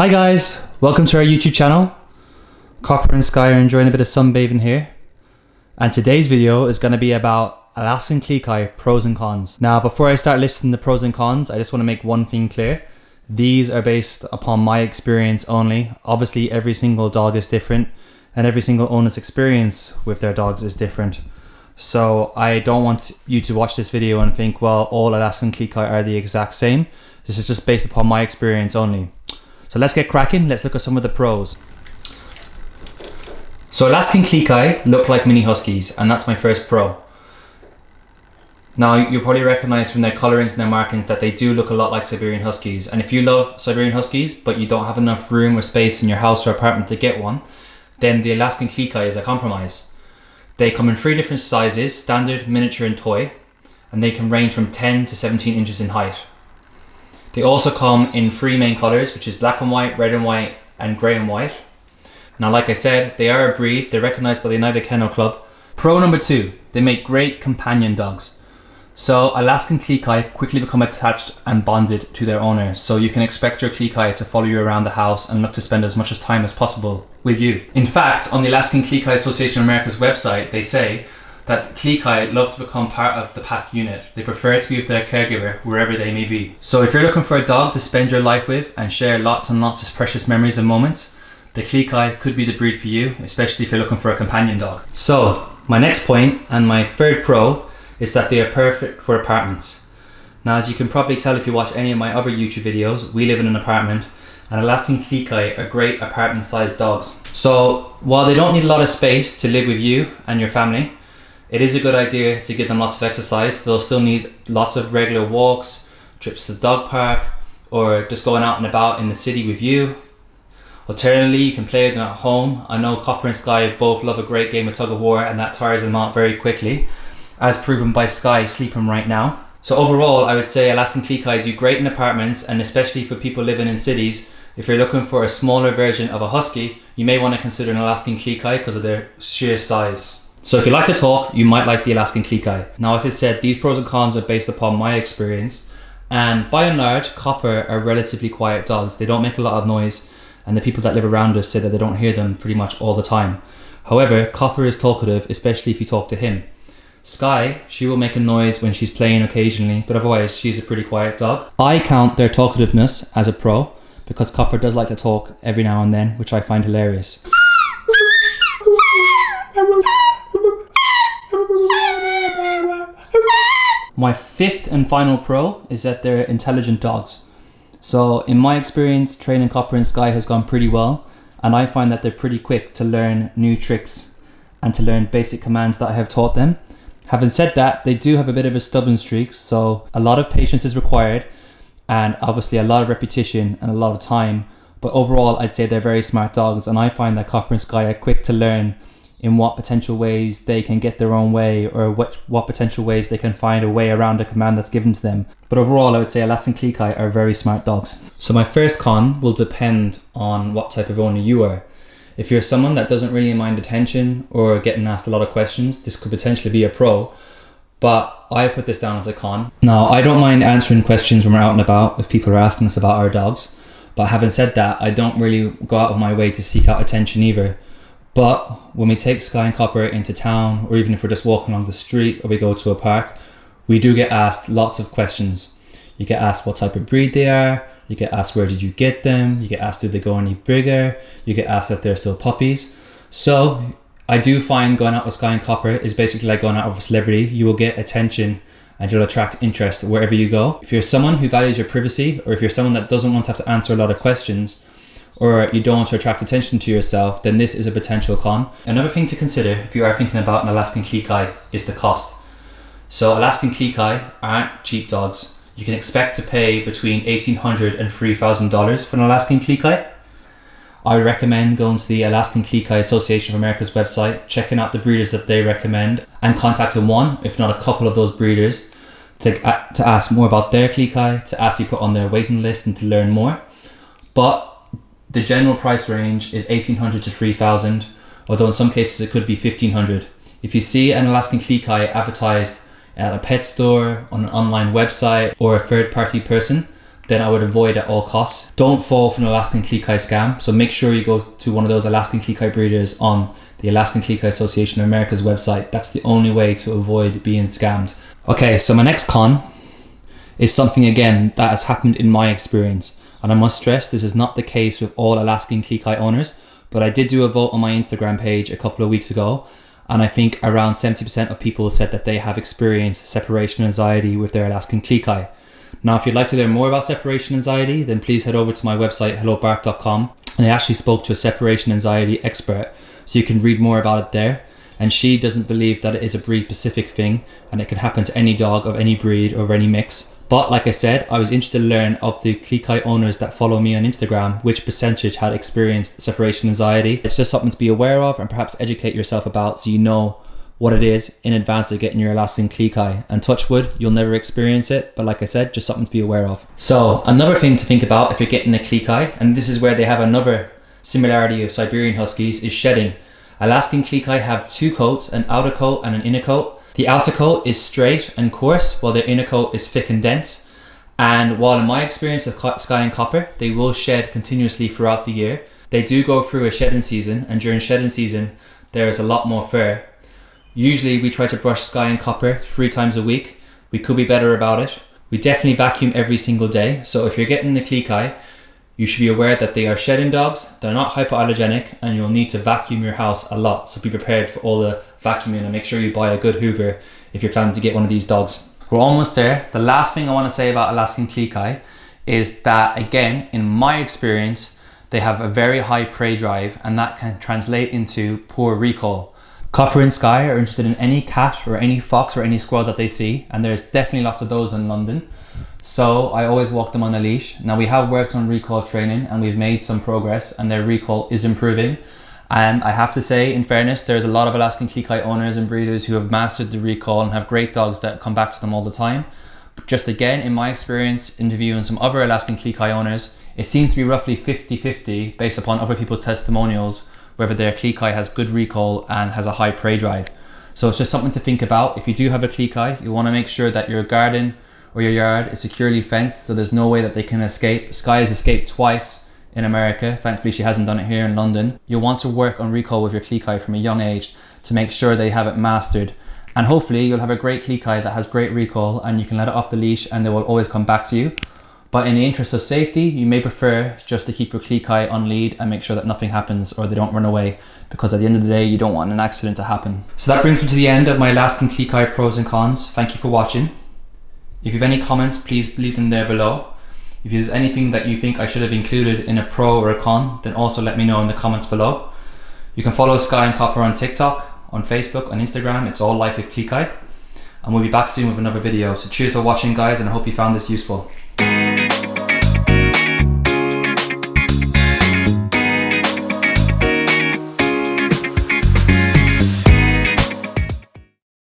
Hi guys, welcome to our YouTube channel. Copper and Skye are enjoying a bit of sunbathing here. And today's video is going to be about Alaskan Klee pros and cons. Now before I start listing the pros and cons, I just want to make one thing clear. These are based upon my experience only. Obviously every single dog is different and every single owner's experience with their dogs is different. So I don't want you to watch this video and think, well, all Alaskan Klee are the exact same. This is just based upon my experience only. So let's get cracking. Let's look at some of the pros. So Alaskan Klee look like mini huskies, and that's my first pro. Now you'll probably recognize from their colorings and their markings that they do look a lot like Siberian Huskies. And if you love Siberian Huskies, but you don't have enough room or space in your house or apartment to get one, then the Alaskan Klee is a compromise. They come in 3 different sizes, standard, miniature and toy, and they can range from 10 to 17 inches in height. They also come in 3 main colors, which is black and white, red and white, and grey and white. Now, like I said, they are a breed. They're recognized by the United Kennel Club. Pro number 2, they make great companion dogs. So Alaskan Klee quickly become attached and bonded to their owners. So you can expect your Klee to follow you around the house and look to spend as much time as possible with you. In fact, on the Alaskan Klee Association of America's website, they say that Klee love to become part of the pack unit. They prefer to be with their caregiver wherever they may be. So if you're looking for a dog to spend your life with and share lots and lots of precious memories and moments, the Klee could be the breed for you, especially if you're looking for a companion dog. So my next point and my third pro is that they are perfect for apartments. Now, as you can probably tell if you watch any of my other YouTube videos, we live in an apartment, and Alaskan Klee are great apartment-sized dogs. So while they don't need a lot of space to live with you and your family, it is a good idea to give them lots of exercise. They'll still need lots of regular walks, trips to the dog park, or just going out and about in the city with you. Alternatively, you can play with them at home. I know Copper and Skye both love a great game of tug of war, and that tires them out very quickly, as proven by Skye sleeping right now. So overall, I would say Alaskan Klee do great in apartments, and especially for people living in cities. If you're looking for a smaller version of a husky, you may want to consider an Alaskan Klee because of their sheer size. So if you like to talk, you might like the Alaskan Klee. Now, as I said, these pros and cons are based upon my experience, and by and large, Copper are relatively quiet dogs. They don't make a lot of noise, and the people that live around us say that they don't hear them pretty much all the time. However, Copper is talkative, especially if you talk to him. Skye, she will make a noise when she's playing occasionally, but otherwise she's a pretty quiet dog. I count their talkativeness as a pro, because Copper does like to talk every now and then, which I find hilarious. My 5th and final pro is that they're intelligent dogs. So in my experience, training Copper and Skye has gone pretty well, and I find that they're pretty quick to learn new tricks and to learn basic commands that I have taught them. Having said that, they do have a bit of a stubborn streak, so a lot of patience is required, and obviously a lot of repetition and a lot of time. But overall, I'd say they're very smart dogs, and I find that Copper and Skye are quick to learn in what potential ways they can get their own way, or what potential ways they can find a way around a command that's given to them. But overall, I would say Alaskan Klee are very smart dogs. So my first con will depend on what type of owner you are. If you're someone that doesn't really mind attention or getting asked a lot of questions, this could potentially be a pro, but I put this down as a con. Now, I don't mind answering questions when we're out and about if people are asking us about our dogs, but having said that, I don't really go out of my way to seek out attention either. But when we take Skye and Copper into town, or even if we're just walking along the street or we go to a park, we do get asked lots of questions. You get asked what type of breed they are, you get asked where did you get them, you get asked do they go any bigger, you get asked if they're still puppies. So I do find going out with Skye and Copper is basically like going out with a celebrity. You will get attention and you'll attract interest wherever you go. If you're someone who values your privacy, or if you're someone that doesn't want to have to answer a lot of questions, or you don't want to attract attention to yourself, then this is a potential con. Another thing to consider if you are thinking about an Alaskan Klee is the cost. So Alaskan Klee aren't cheap dogs. You can expect to pay between $1,800 and $3,000 for an Alaskan Klee. I would recommend going to the Alaskan Klee Association of America's website, checking out the breeders that they recommend, and contacting one, if not a couple of those breeders, to ask more about their Klee, to ask you put on their waiting list and to learn more. But the general price range is $1,800 to $3,000, although in some cases it could be $1,500. If you see an Alaskan Klee advertised at a pet store, on an online website, or a third-party person, then I would avoid at all costs. Don't fall for an Alaskan Klee scam. So make sure you go to one of those Alaskan Klee breeders on the Alaskan Klee Association of America's website. That's the only way to avoid being scammed. Okay, so my next con is something again that has happened in my experience. And I must stress, this is not the case with all Alaskan Klee owners, but I did do a vote on my Instagram page a couple of weeks ago, and I think around 70% of people said that they have experienced separation anxiety with their Alaskan Klee. Now, if you'd like to learn more about separation anxiety, then please head over to my website, hellobark.com, and I actually spoke to a separation anxiety expert, so you can read more about it there. And she doesn't believe that it is a breed-specific thing, and it can happen to any dog of any breed or any mix. But like I said, I was interested to learn of the Klee owners that follow me on Instagram, which percentage had experienced separation anxiety. It's just something to be aware of and perhaps educate yourself about so you know what it is in advance of getting your Alaskan Klee. And touch wood, you'll never experience it, but like I said, just something to be aware of. So another thing to think about if you're getting a Klee, and this is where they have another similarity of Siberian Huskies, is shedding. Alaskan Klee have two coats, an outer coat and an inner coat. The outer coat is straight and coarse, while the inner coat is thick and dense. And while in my experience of Skye and Copper, they will shed continuously throughout the year, they do go through a shedding season, and during shedding season, there is a lot more fur. Usually we try to brush Skye and Copper 3 times a week. We could be better about it. We definitely vacuum every single day. So if you're getting the Klee, you should be aware that they are shedding dogs, they're not hypoallergenic, and you'll need to vacuum your house a lot. So be prepared for all the vacuuming, and make sure you buy a good Hoover if you're planning to get one of these dogs. We're almost there. The last thing I want to say about Alaskan Klee is that, again, in my experience, they have a very high prey drive, and that can translate into poor recall. Copper and Skye are interested in any cat or any fox or any squirrel that they see, and there's definitely lots of those in London. So I always walk them on a leash. Now, we have worked on recall training and we've made some progress, and their recall is improving. And I have to say, in fairness, there's a lot of Alaskan Klee owners and breeders who have mastered the recall and have great dogs that come back to them all the time. But just again, in my experience, interviewing some other Alaskan Klee owners, it seems to be roughly 50-50 based upon other people's testimonials, whether their Klee has good recall and has a high prey drive. So it's just something to think about. If you do have a Klee, you want to make sure that your garden or your yard is securely fenced, so there's no way that they can escape. Skye has escaped twice in America. Thankfully, she hasn't done it here in London. You'll want to work on recall with your Klee from a young age to make sure they have it mastered. And hopefully you'll have a great Klee that has great recall, and you can let it off the leash and they will always come back to you. But in the interest of safety, you may prefer just to keep your Klee on lead and make sure that nothing happens or they don't run away, because at the end of the day, you don't want an accident to happen. So that brings me to the end of my Alaskan Klee pros and cons. Thank you for watching. If you have any comments, please leave them there below. If there's anything that you think I should have included in a pro or a con, then also let me know in the comments below. You can follow Skye and Copper on TikTok, on Facebook, on Instagram. It's all Life with Klee. And we'll be back soon with another video. So cheers for watching, guys, and I hope you found this useful.